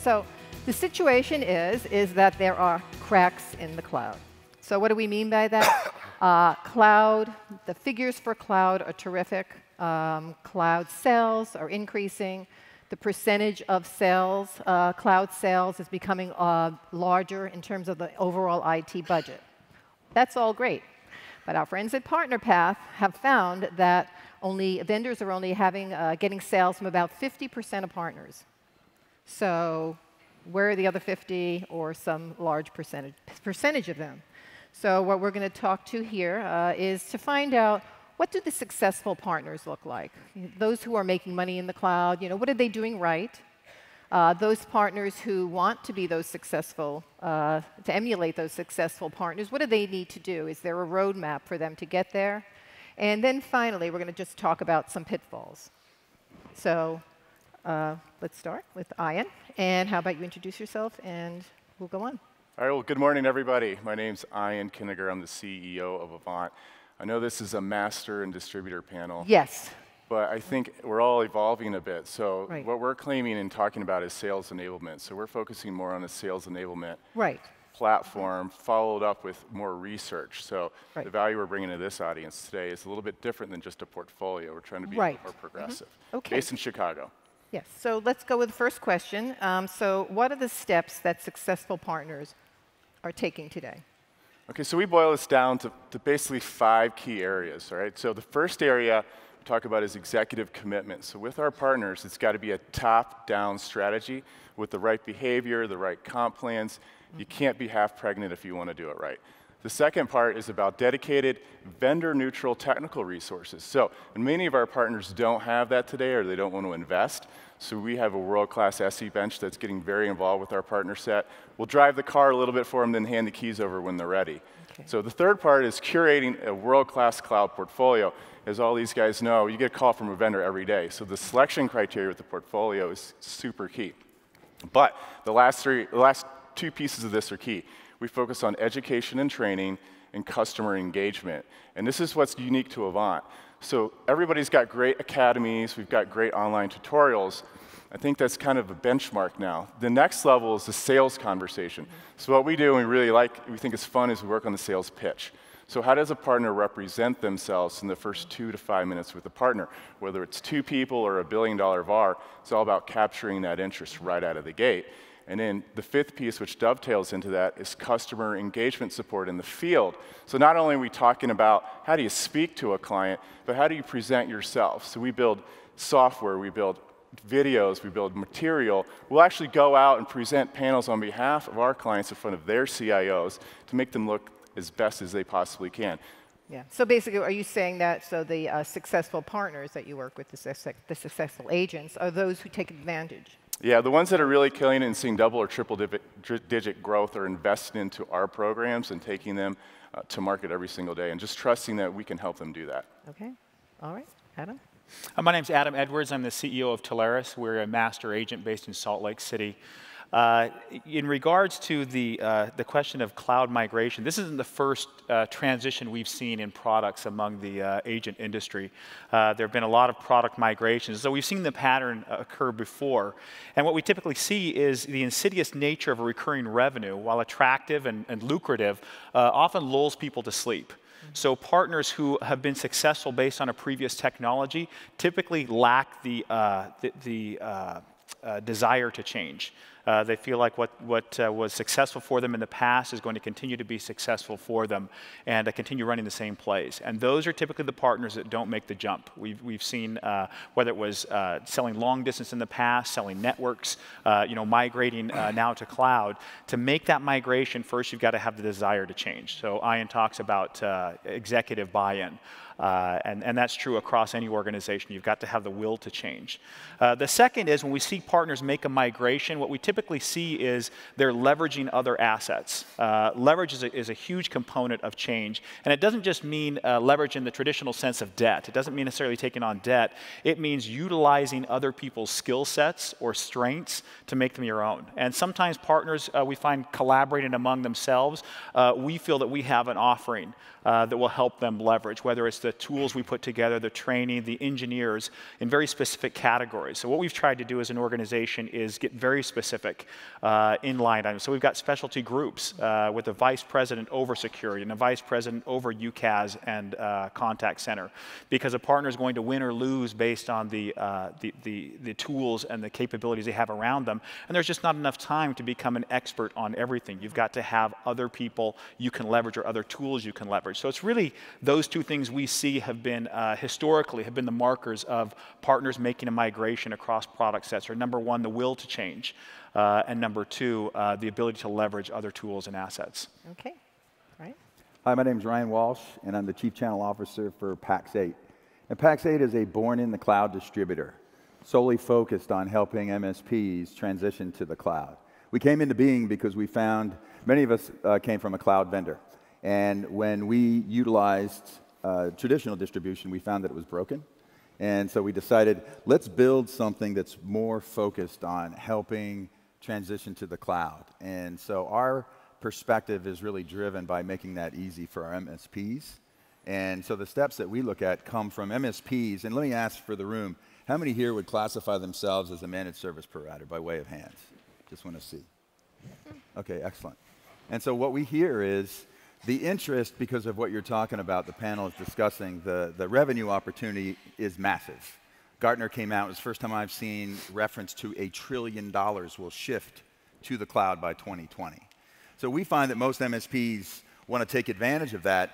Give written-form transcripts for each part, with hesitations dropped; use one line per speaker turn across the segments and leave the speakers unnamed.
So the situation is that there are cracks in the cloud. So what do we mean by that? Cloud, the figures for cloud are terrific. Cloud sales are increasing. The percentage of sales, cloud sales, is becoming larger in terms of the overall IT budget. That's all great. But our friends at PartnerPath have found that vendors are only getting sales from about 50% of partners. So where are the other 50 or some large percentage of them? So what we're going to talk to here is to find out, what do the successful partners look like? Those who are making money in the cloud, what are they doing right? Those partners who want to be those successful, to emulate those successful partners, what do they need to do? Is there a roadmap for them to get there? And then finally, we're going to just talk about some pitfalls. So let's start with Ian. And how about you introduce yourself, and we'll go on.
All right, well, good morning, everybody. My name's Ian Kinniger. I'm the CEO of Avant. I know this is a master and distributor panel.
Yes.
But I think we're all evolving a bit. So
right.
What we're claiming and talking about is sales enablement. So we're focusing more on the sales enablement platform, followed up with more research. So the value we're bringing to this audience today is a little bit different than just a portfolio. We're trying to be more progressive. Okay. Based in Chicago.
Yes. So let's go with the first question. So what are the steps that successful partners are taking today?
Okay, so we boil this down to basically 5 key areas, all right? So the first area we talk about is executive commitment. So with our partners, it's got to be a top-down strategy with the right behavior, the right comp plans. You can't be half pregnant if you want to do it right. The second part is about dedicated, vendor-neutral technical resources. So, and many of our partners don't have that today, or they don't want to invest. So we have a world-class SE bench that's getting very involved with our partner set. We'll drive the car a little bit for them, then hand the keys over when they're ready. Okay. So the third part is curating a world-class cloud portfolio. As all these guys know, you get a call from a vendor every day. So the selection criteria with the portfolio is super key. But the last 2 pieces of this are key. We focus on education and training and customer engagement. And this is what's unique to Avant. So everybody's got great academies. We've got great online tutorials. I think that's kind of a benchmark now. The next level is the sales conversation. So what we do, and we think it's fun, is we work on the sales pitch. So how does a partner represent themselves in the first 2 to 5 minutes with a partner? Whether it's 2 people or $1 billion VAR, it's all about capturing that interest right out of the gate. And then the 5th piece, which dovetails into that, is customer engagement support in the field. So not only are we talking about how do you speak to a client, but how do you present yourself? So we build software, we build videos, we build material. We'll actually go out and present panels on behalf of our clients in front of their CIOs to make them look as best as they possibly can.
Yeah. So basically, are you saying that the successful partners that you work with, the successful agents, are those who take advantage?
Yeah, the ones that are really killing it and seeing double or triple digit growth are investing into our programs and taking them to market every single day and just trusting that we can help them do that.
Okay. All right. Adam?
My name's Adam Edwards. I'm the CEO of Telarus. We're a master agent based in Salt Lake City. In regards to the question of cloud migration, this isn't the first transition we've seen in products among the agent industry. There have been a lot of product migrations, so we've seen the pattern occur before. And what we typically see is the insidious nature of a recurring revenue, while attractive and lucrative, often lulls people to sleep. So partners who have been successful based on a previous technology typically lack the desire to change. They feel like what was successful for them in the past is going to continue to be successful for them and continue running the same plays. And those are typically the partners that don't make the jump. We've seen whether it was selling long distance in the past, selling networks, migrating now to cloud. To make that migration, first you've got to have the desire to change. So Ian talks about executive buy-in. And that's true across any organization. You've got to have the will to change. The second is when we see partners make a migration, what we typically see is they're leveraging other assets. Leverage is a huge component of change. And it doesn't just mean leverage in the traditional sense of debt. It doesn't mean necessarily taking on debt. It means utilizing other people's skill sets or strengths to make them your own. And sometimes partners, we find collaborating among themselves, we feel that we have an offering that will help them leverage, whether it's the tools we put together, the training, the engineers, in very specific categories. So what we've tried to do as an organization is get very specific. specific inline items. So we've got specialty groups with a vice president over security and a vice president over UCaaS and contact center, because a partner is going to win or lose based on the tools and the capabilities they have around them. And there's just not enough time to become an expert on everything. You've got to have other people you can leverage or other tools you can leverage. So it's really those two things we see have been historically have been the markers of partners making a migration across product sets. Or number one, the will to change, and number two, the ability to leverage other tools and assets.
Okay, right.
Hi, my name is Ryan Walsh, and I'm the Chief Channel Officer for Pax8. And Pax8 is a born-in-the-cloud distributor, solely focused on helping MSPs transition to the cloud. We came into being because we found many of us came from a cloud vendor. And when we utilized traditional distribution, we found that it was broken. And so we decided, let's build something that's more focused on helping transition to the cloud. And so our perspective is really driven by making that easy for our MSPs. And so the steps that we look at come from MSPs. And let me ask for the room, how many here would classify themselves as a managed service provider by way of hands? Just want to see. Okay, excellent. And so what we hear is the interest, because of what you're talking about, the panel is discussing, the revenue opportunity is massive. Gartner came out, it was the first time I've seen reference to $1 trillion will shift to the cloud by 2020. So we find that most MSPs want to take advantage of that.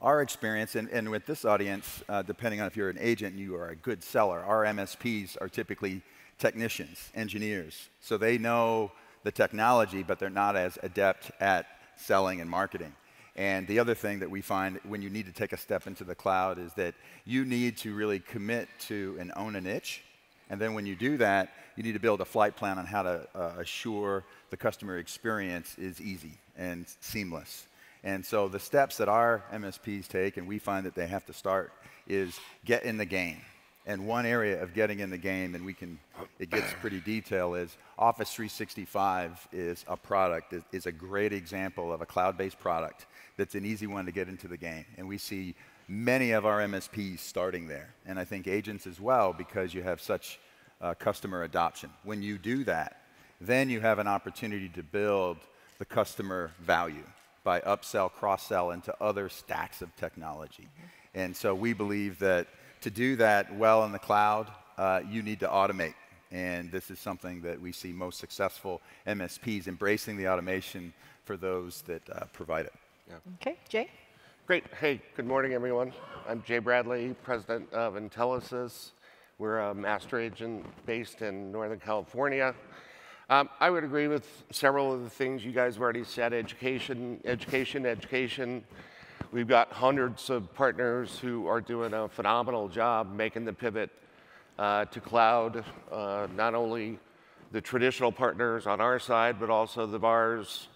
Our experience, and with this audience, depending on if you're an agent and you are a good seller, our MSPs are typically technicians, engineers. So they know the technology, but they're not as adept at selling and marketing. And the other thing that we find when you need to take a step into the cloud is that you need to really commit to and own a niche. And then when you do that, you need to build a flight plan on how to assure the customer experience is easy and seamless. And so the steps that our MSPs take, and we find that they have to start, is get in the game. And one area of getting in the game, and it gets pretty detailed, is Office 365 is a product, is a great example of a cloud-based product that's an easy one to get into the game. And we see many of our MSPs starting there. And I think agents as well, because you have such customer adoption. When you do that, then you have an opportunity to build the customer value by upsell, cross-sell into other stacks of technology. And so we believe that to do that well in the cloud, you need to automate. And this is something that we see most successful MSPs embracing the automation for those that provide it.
Yeah.
Okay, Jay?
Great. Hey, good morning, everyone. I'm Jay Bradley, president of Intelisys. We're a master agent based in Northern California. I would agree with several of the things you guys have already said. Education, education, education. We've got hundreds of partners who are doing a phenomenal job making the pivot to cloud, not only the traditional partners on our side, but also the VARs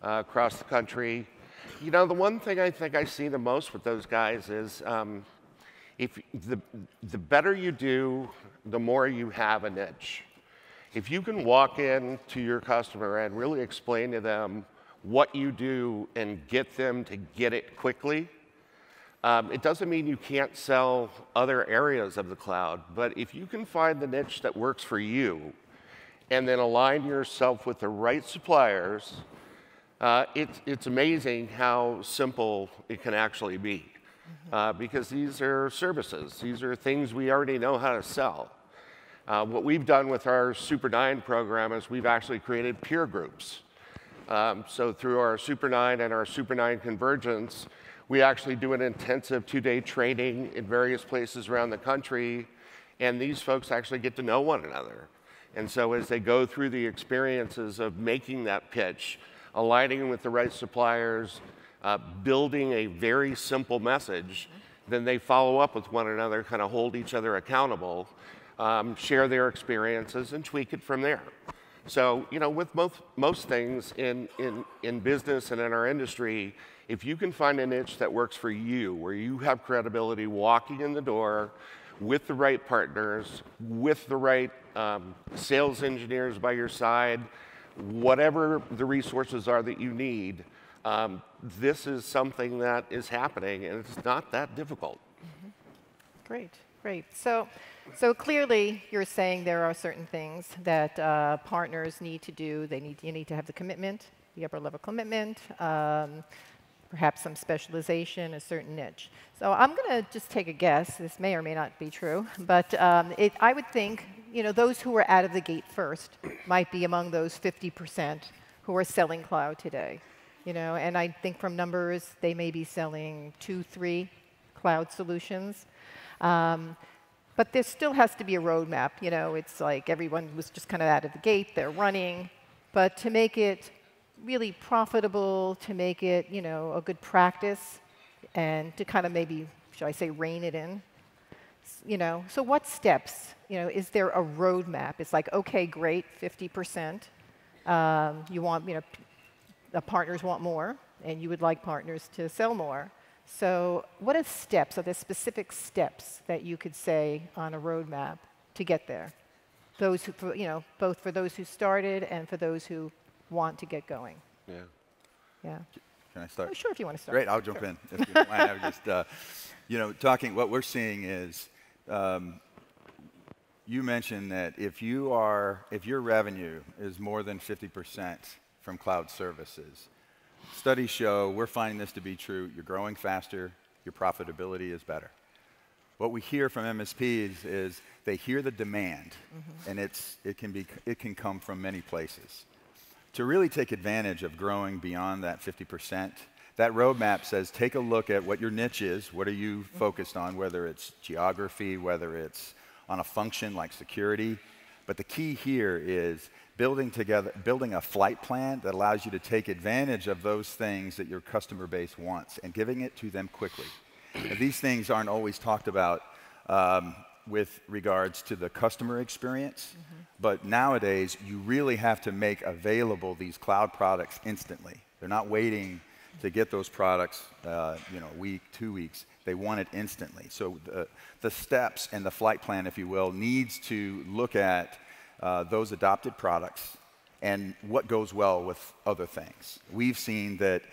across the country. You know, the one thing I think I see the most with those guys is if the better you do, the more you have a niche. If you can walk in to your customer and really explain to them what you do and get them to get it quickly, it doesn't mean you can't sell other areas of the cloud, but if you can find the niche that works for you and then align yourself with the right suppliers, it's amazing how simple it can actually be. Because these are services. These are things we already know how to sell. What we've done with our Super 9 program is we've actually created peer groups. So through our Super 9 and our Super 9 Convergence, we actually do an intensive 2-day training in various places around the country, and these folks actually get to know one another. And so as they go through the experiences of making that pitch, aligning with the right suppliers, building a very simple message, then they follow up with one another, kind of hold each other accountable, share their experiences, and tweak it from there. So, you know, with most things in business and in our industry, if you can find a niche that works for you, where you have credibility walking in the door with the right partners, with the right sales engineers by your side, whatever the resources are that you need, this is something that is happening, and it's not that difficult.
Great. Great. So clearly, you're saying there are certain things that partners need to do. You need to have the commitment, the upper level commitment, perhaps some specialization, a certain niche. So I'm going to just take a guess. This may or may not be true, but I would think those who are out of the gate first might be among those 50% who are selling cloud today. And I think from numbers, they may be selling 2, 3 cloud solutions. But there still has to be a roadmap. It's like everyone was just kind of out of the gate, they're running. But to make it really profitable, to make it a good practice, and to kind of maybe, shall I say, rein it in. So what steps? Is there a roadmap? It's like, okay, great, 50%. You want, the partners want more, and you would like partners to sell more. So what are steps? Are there specific steps that you could say on a roadmap to get there? Those who, both for those who started and for those who want to get going.
Yeah.
Yeah.
Can I start?
Oh, sure, if you want to start.
Great, I'll jump in. If you don't mind. I was just, what we're seeing is, you mentioned that if your revenue is more than 50% from cloud services, studies show, we're finding this to be true, you're growing faster, your profitability is better. What we hear from MSPs is they hear the demand, and it can come from many places. To really take advantage of growing beyond that 50%, that roadmap says take a look at what your niche is, what are you focused on, whether it's geography, whether it's on a function like security. But the key here is building a flight plan that allows you to take advantage of those things that your customer base wants and giving it to them quickly. And these things aren't always talked about with regards to the customer experience, but nowadays you really have to make available these cloud products instantly. They're not waiting to get those products a week, 2 weeks. They want it instantly. So the steps and the flight plan, if you will, needs to look at those adopted products and what goes well with other things. We've seen that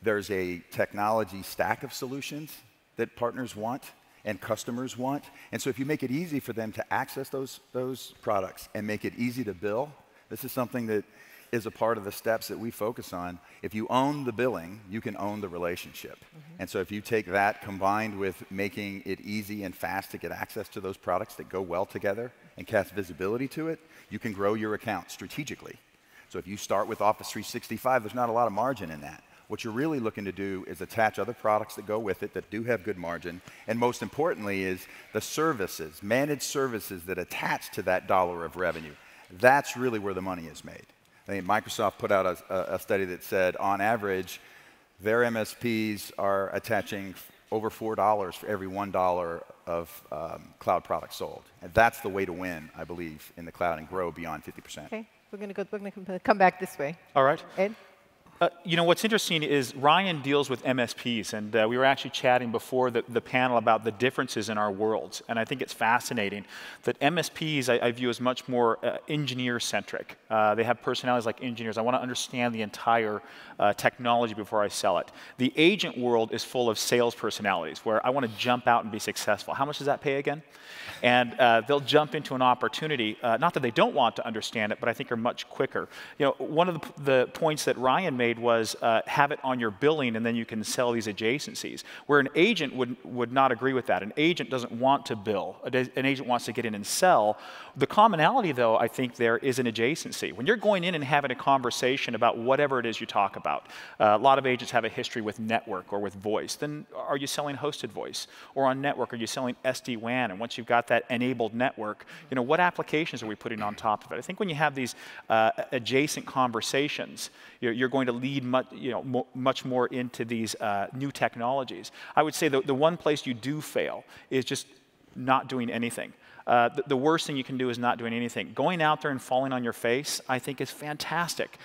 there's a technology stack of solutions that partners want and customers want. And so if you make it easy for them to access those products and make it easy to bill, this is something that is a part of the steps that we focus on. If you own the billing, you can own the relationship. And so if you take that combined with making it easy and fast to get access to those products that go well together and cast visibility to it, you can grow your account strategically. So if you start with Office 365, there's not a lot of margin in that. What you're really looking to do is attach other products that go with it that do have good margin, and most importantly is the services, managed services that attach to that dollar of revenue. That's really where the money is made. I think Microsoft put out a study that said, on average, their MSPs are attaching over $4 for every $1 of cloud products sold. And that's the way to win, I believe, in the cloud and grow beyond 50%.
Okay, we're going to come back this way.
All right.
Ed?
What's interesting is Ryan deals with MSPs, and we were actually chatting before the panel about the differences in our worlds. And I think it's fascinating that MSPs I view as much more engineer-centric. They have personalities like engineers. I want to understand the entire technology before I sell it. The agent world is full of sales personalities, where I want to jump out and be successful. How much does that pay again? And they'll jump into an opportunity, not that they don't want to understand it, but I think are much quicker. One of the points that Ryan made was have it on your billing and then you can sell these adjacencies, where an agent would not agree with that. An agent doesn't want to bill. An agent wants to get in and sell. The commonality, though, I think there is an adjacency. When you're going in and having a conversation about whatever it is you talk about, a lot of agents have a history with network or with voice. Then are you selling hosted voice? Or on network, are you selling SD-WAN? And once you've got that enabled network, what applications are we putting on top of it? I think when you have these adjacent conversations, you're going to lead much more into these new technologies. I would say the one place you do fail is just not doing anything. The worst thing you can do is not doing anything. Going out there and falling on your face, I think, is fantastic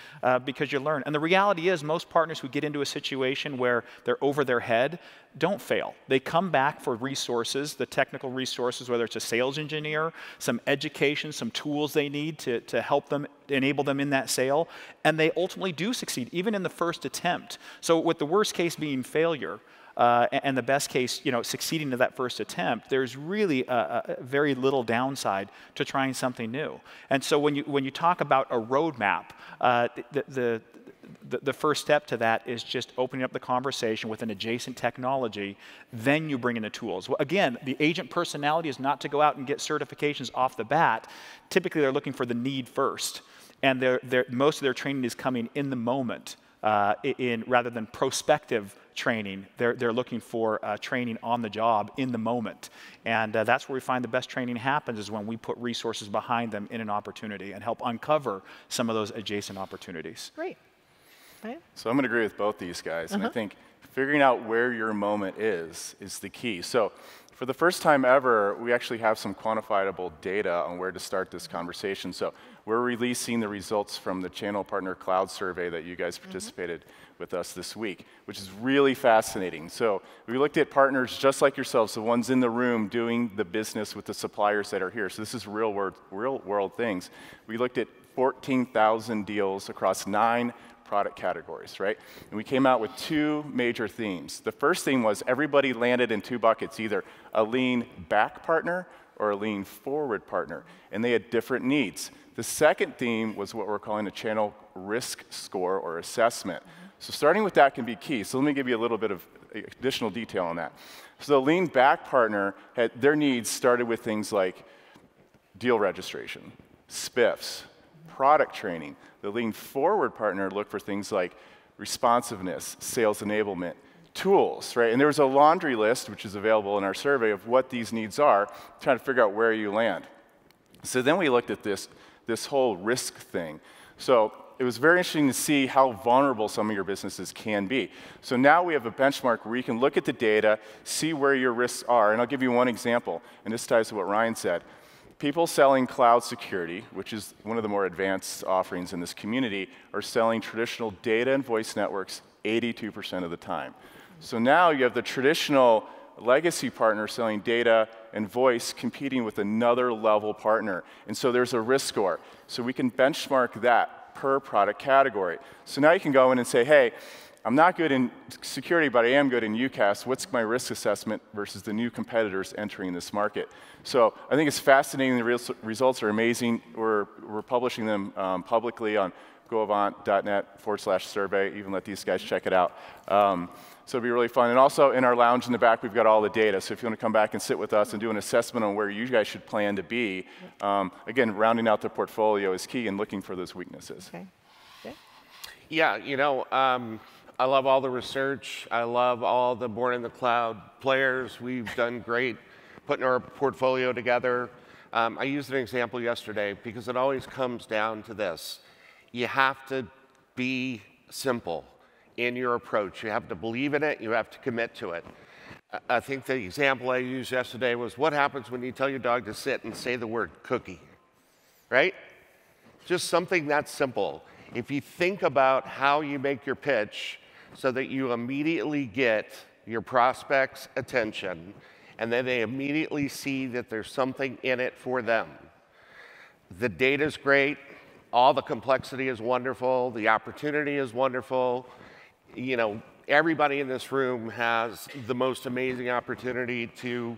because you learn. And the reality is most partners who get into a situation where they're over their head don't fail. They come back for resources, the technical resources, whether it's a sales engineer, some education, some tools they need to help them, enable them in that sale, and they ultimately do succeed, even in the first attempt. So with the worst case being failure, and the best case, succeeding to that first attempt, there's really very little downside to trying something new. And so when you talk about a roadmap, the first step to that is just opening up the conversation with an adjacent technology. Then you bring in the tools. Well, again, the agent personality is not to go out and get certifications off the bat. Typically, they're looking for the need first. And most of their training is coming in the moment rather than prospective training. They're looking for training on the job in the moment. And that's where we find the best training happens, is when we put resources behind them in an opportunity and help uncover some of those adjacent opportunities.
Great. Right.
So I'm going to agree with both these guys. And I think figuring out where your moment is the key. So for the first time ever, we actually have some quantifiable data on where to start this conversation. So we're releasing the results from the Channel Partner Cloud Survey that you guys participated with us this week, which is really fascinating. So we looked at partners just like yourselves, the ones in the room doing the business with the suppliers that are here. So this is real world things. We looked at 14,000 deals across 9 product categories, right? And we came out with 2 major themes. The first theme was everybody landed in 2 buckets, either a lean back partner or a lean forward partner, and they had different needs. The second theme was what we're calling a channel risk score or assessment. So starting with that can be key. So let me give you a little bit of additional detail on that. So the lean back partner had their needs started with things like deal registration, spiffs, product training. The lean forward partner looked for things like responsiveness, sales enablement, tools, right? And there was a laundry list, which is available in our survey, of what these needs are, trying to figure out where you land. So then we looked at this whole risk thing. So it was very interesting to see how vulnerable some of your businesses can be. So now we have a benchmark where you can look at the data, see where your risks are, and I'll give you one example, and this ties to what Ryan said. People selling cloud security, which is one of the more advanced offerings in this community, are selling traditional data and voice networks 82% of the time. So now you have the traditional legacy partner selling data and voice competing with another level partner. And so there's a risk score. So we can benchmark that per product category. So now you can go in and say, hey, I'm not good in security, but I am good in UCaaS. What's my risk assessment versus the new competitors entering this market? So I think it's fascinating. The results are amazing. We're publishing them publicly on goavant.net/survey. Even let these guys check it out. So it'll be really fun. And also in our lounge in the back, we've got all the data. So if you want to come back and sit with us and do an assessment on where you guys should plan to be, again, rounding out the portfolio is key in looking for those weaknesses.
Okay. Okay.
Yeah, I love all the research. I love all the born in the cloud players. We've done great putting our portfolio together. I used an example yesterday because it always comes down to this. You have to be simple in your approach. You have to believe in it. You have to commit to it. I think the example I used yesterday was what happens when you tell your dog to sit and say the word cookie, right? Just something that simple. If you think about how you make your pitch so that you immediately get your prospects' attention and then they immediately see that there's something in it for them. The data's great. All the complexity is wonderful. The opportunity is wonderful. Everybody in this room has the most amazing opportunity to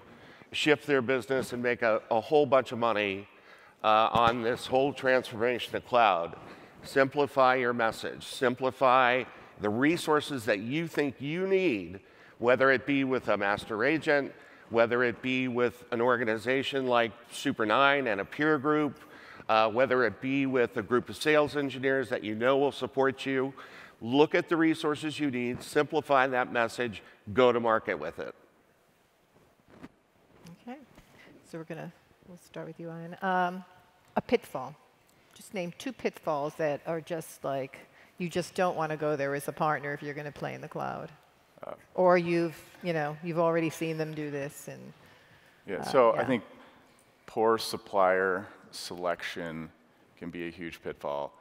shift their business and make a whole bunch of money on this whole transformation to cloud. Simplify your message. Simplify the resources that you think you need, whether it be with a master agent, whether it be with an organization like Super9 and a peer group, whether it be with a group of sales engineers that you know will support you. Look at the resources you need, simplify that message, go to market with it.
Okay. So we'll start with you, Ian. A pitfall. Just name 2 pitfalls that are just like, you just don't want to go there as a partner if you're going to play in the cloud. Or you've already seen them do this. And
yeah, so I think poor supplier selection can be a huge pitfall.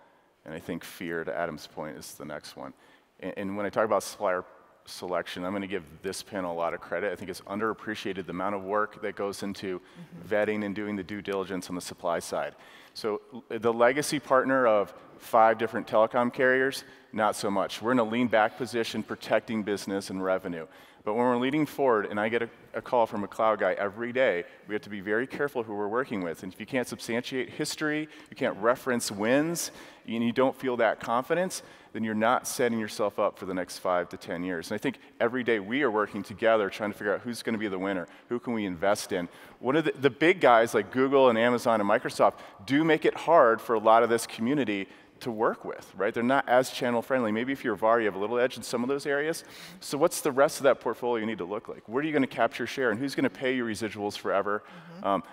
And I think fear, to Adam's point, is the next one. And when I talk about supplier selection, I'm going to give this panel a lot of credit. I think it's underappreciated the amount of work that goes into vetting and doing the due diligence on the supply side. So the legacy partner of 5 different telecom carriers, not so much. We're in a lean back position protecting business and revenue. But when we're leading forward and I get a call from a cloud guy every day, we have to be very careful who we're working with. And if you can't substantiate history, you can't reference wins, and you don't feel that confidence, then you're not setting yourself up for the next 5 to 10 years. And I think every day we are working together trying to figure out who's going to be the winner, who can we invest in. One of the big guys like Google and Amazon and Microsoft do make it hard for a lot of this community to work with, right? They're not as channel friendly. Maybe if you're VAR, you have a little edge in some of those areas. So what's the rest of that portfolio need to look like? Where are you going to capture share, and who's going to pay your residuals forever?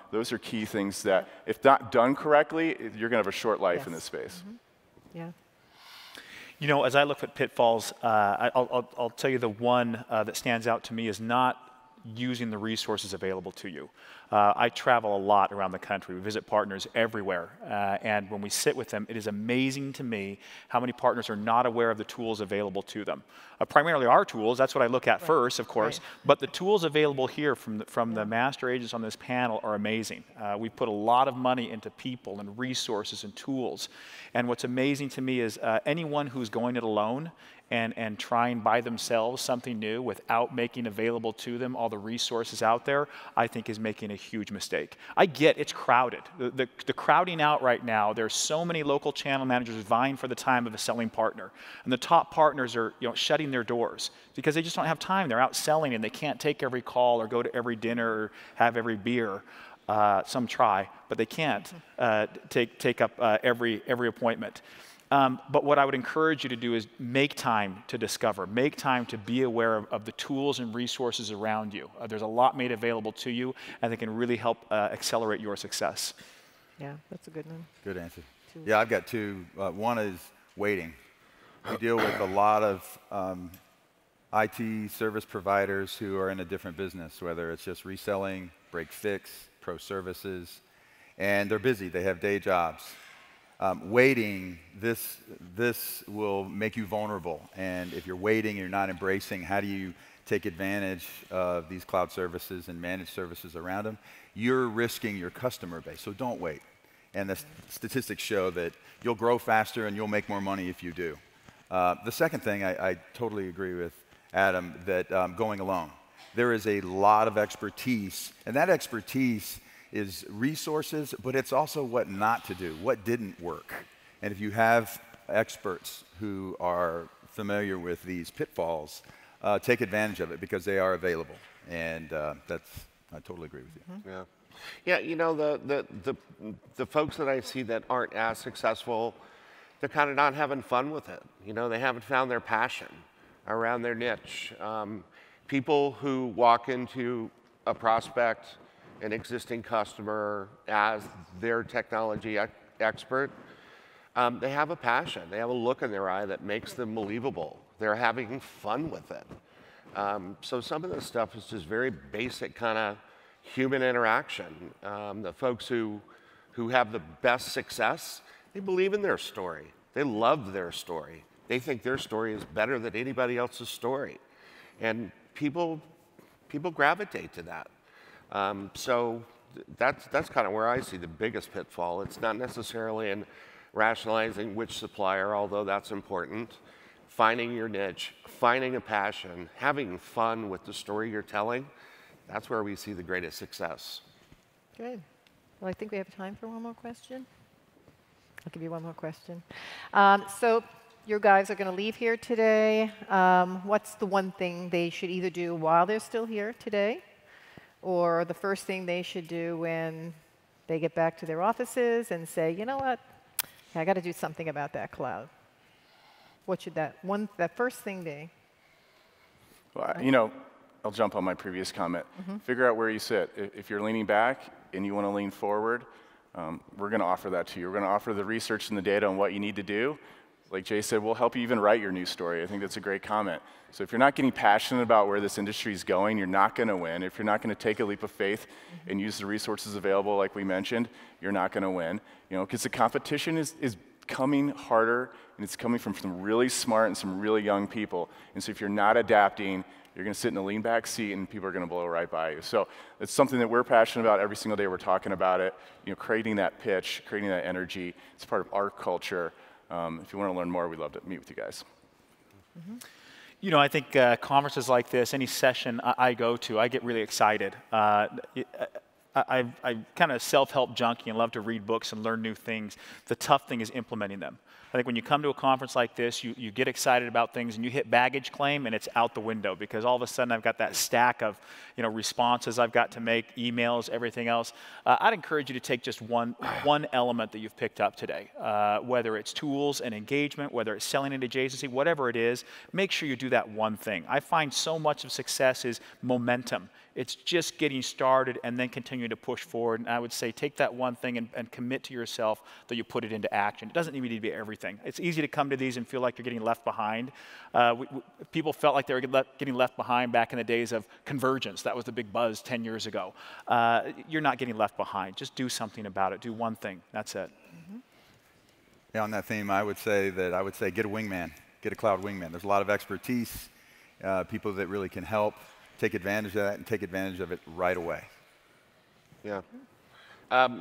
Those are key things that, if not done correctly, you're going to have a short life in this space.
Yeah.
You know, as I look at pitfalls, I'll tell you the one that stands out to me is not using the resources available to you. I travel a lot around the country. We visit partners everywhere. And when we sit with them, it is amazing to me how many partners are not aware of the tools available to them. Primarily our tools, that's what I look at first, of course. But the tools available here from the master agents on this panel are amazing. We put a lot of money into people and resources and tools. And what's amazing to me is anyone who's going it alone and trying by themselves something new without making available to them all the resources out there, I think is making a huge mistake. I get it's crowded. The crowding out right now, there's so many local channel managers vying for the time of a selling partner. And the top partners are shutting their doors because they just don't have time. They're out selling and they can't take every call or go to every dinner or have every beer. Some try, but they can't take up every appointment. But what I would encourage you to do is make time to discover, make time to be aware of the tools and resources around you. There's a lot made available to you, and they can really help accelerate your success.
Yeah, that's a good one.
Good answer. Yeah, I've got two. One is waiting. We deal with a lot of IT service providers who are in a different business, whether it's just reselling, break fix, pro services, and they're busy. They have day jobs. Waiting, this will make you vulnerable. And if you're waiting, you're not embracing, how do you take advantage of these cloud services and managed services around them? You're risking your customer base, so don't wait. And the statistics show that you'll grow faster and you'll make more money if you do. The second thing, I totally agree with Adam, that going alone. There is a lot of expertise, and that expertise is resources, but it's also what not to do, what didn't work. And if you have experts who are familiar with these pitfalls, take advantage of it because they are available. And I totally agree with you.
Yeah, you know, the folks that I see that aren't as successful, they're kind of not having fun with it. You know, they haven't found their passion around their niche. People who walk into a prospect, an existing customer, as their technology expert, they have a passion. They have a look in their eye that makes them believable. They're having fun with it. So some of this stuff is just very basic kind of human interaction. The folks who have the best success, they believe in their story. They love their story. They think their story is better than anybody else's story. And people gravitate to that. So that's kind of where I see the biggest pitfall. It's not necessarily in rationalizing which supplier, although that's important. Finding your niche, finding a passion, having fun with the story you're telling, that's where we see the greatest success.
Good. Well, I think we have time for one more question. I'll give you one more question. So your guys are going to leave here today. What's the one thing they should either do while they're still here today, or the first thing they should do when they get back to their offices and say, you know what, I got to do something about that cloud? What should that first thing be?
Well, you know, I'll jump on my previous comment. Figure out where you sit. If you're leaning back and you want to lean forward, we're going to offer that to you. We're going to offer the research and the data on what you need to do. Like Jay said, we'll help you even write your news story. I think that's a great comment. So if you're not getting passionate about where this industry is going, you're not going to win. If you're not going to take a leap of faith and use the resources available, like we mentioned, you're not going to win. You know, because the competition is coming harder, and it's coming from some really smart and some really young people. And so if you're not adapting, you're going to sit in the lean back seat, and people are going to blow right by you. So it's something that we're passionate about every single day. We're talking about it. You know, creating that pitch, creating that energy. It's part of our culture. If you want to learn more, we'd love to meet with you guys.
You know, I think conferences like this, any session I go to, I get really excited. I'm kind of self-help junkie and love to read books and learn new things. The tough thing is implementing them. I think when you come to a conference like this, you get excited about things and you hit baggage claim and it's out the window because all of a sudden I've got that stack of responses I've got to make, emails, everything else. I'd encourage you to take just one element that you've picked up today, whether it's tools and engagement, whether it's selling an adjacency, whatever it is, make sure you do that one thing. I find so much of success is momentum. It's just getting started and then continuing to push forward. And I would say take that one thing and commit to yourself that you put it into action. It doesn't need to be everything. It's easy to come to these and feel like you're getting left behind. People felt like they were getting left behind back in the days of convergence. That was the big buzz 10 years ago. You're not getting left behind. Just do something about it. Do one thing. That's it.
Mm-hmm. Yeah, on that theme, I would say get a wingman. Get a cloud wingman. There's a lot of expertise, people that really can help. Take advantage of that and take advantage of it right away.
Yeah.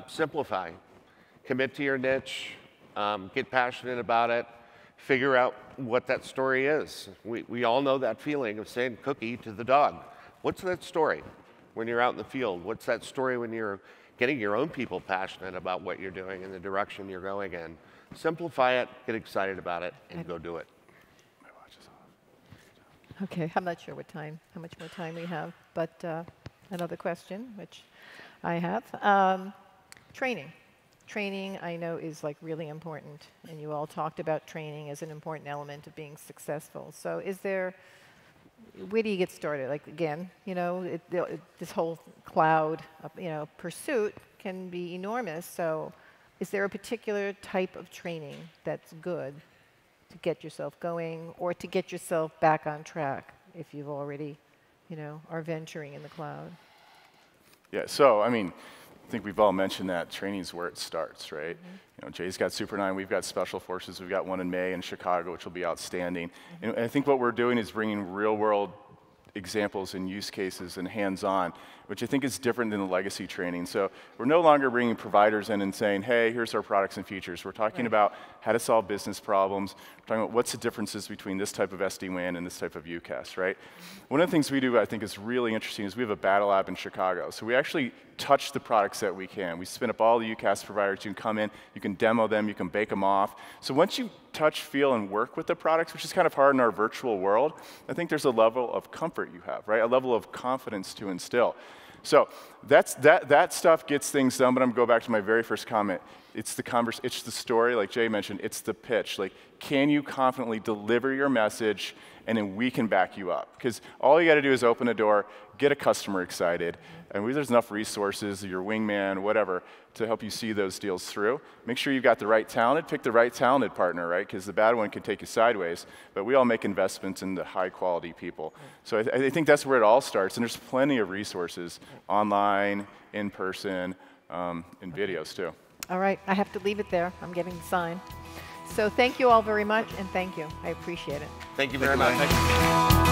Simplify. Commit to your niche. Get passionate about it. Figure out what that story is. We all know that feeling of saying cookie to the dog. What's that story when you're out in the field? What's that story when you're getting your own people passionate about what you're doing and the direction you're going in? Simplify it, get excited about it, and go do it.
Okay, I'm not sure how much more time we have, but another question, which I have. Training. Training, I know, is like really important, and you all talked about training as an important element of being successful. So where do you get started? Like, again, this whole cloud, pursuit can be enormous. So is there a particular type of training that's good to get yourself going or to get yourself back on track if you've already, are venturing in the cloud?
Yeah, so, I think we've all mentioned that training is where it starts, right? Mm-hmm. Jay's got Super 9, we've got Special Forces, we've got one in May in Chicago, which will be outstanding. Mm-hmm. And I think what we're doing is bringing real-world examples and use cases and hands-on, which I think is different than the legacy training. So we're no longer bringing providers in and saying, hey, here's our products and features. We're talking about how to solve business problems. We're talking about what's the differences between this type of SD-WAN and this type of UCaaS, right? One of the things we do I think is really interesting is we have a battle lab in Chicago. So we actually touch the products that we can. We spin up all the UCaaS providers. You can come in, you can demo them, you can bake them off. So once you touch, feel, and work with the products, which is kind of hard in our virtual world, I think there's a level of comfort you have, right? A level of confidence to instill. So that stuff gets things done, but I'm going to go back to my very first comment. It's the story, like Jay mentioned, it's the pitch. Like, can you confidently deliver your message, and then we can back you up? Because all you got to do is open a door, get a customer excited, and there's enough resources, your wingman, whatever, to help you see those deals through. Make sure you've got the right talented, pick the right talented partner, right? Because the bad one can take you sideways, but we all make investments in the high-quality people. So I think that's where it all starts, and there's plenty of resources, online, in person, and videos too.
All right, I have to leave it there. I'm getting the sign. So thank you all very much, and thank you. I appreciate it.
Thank you very much.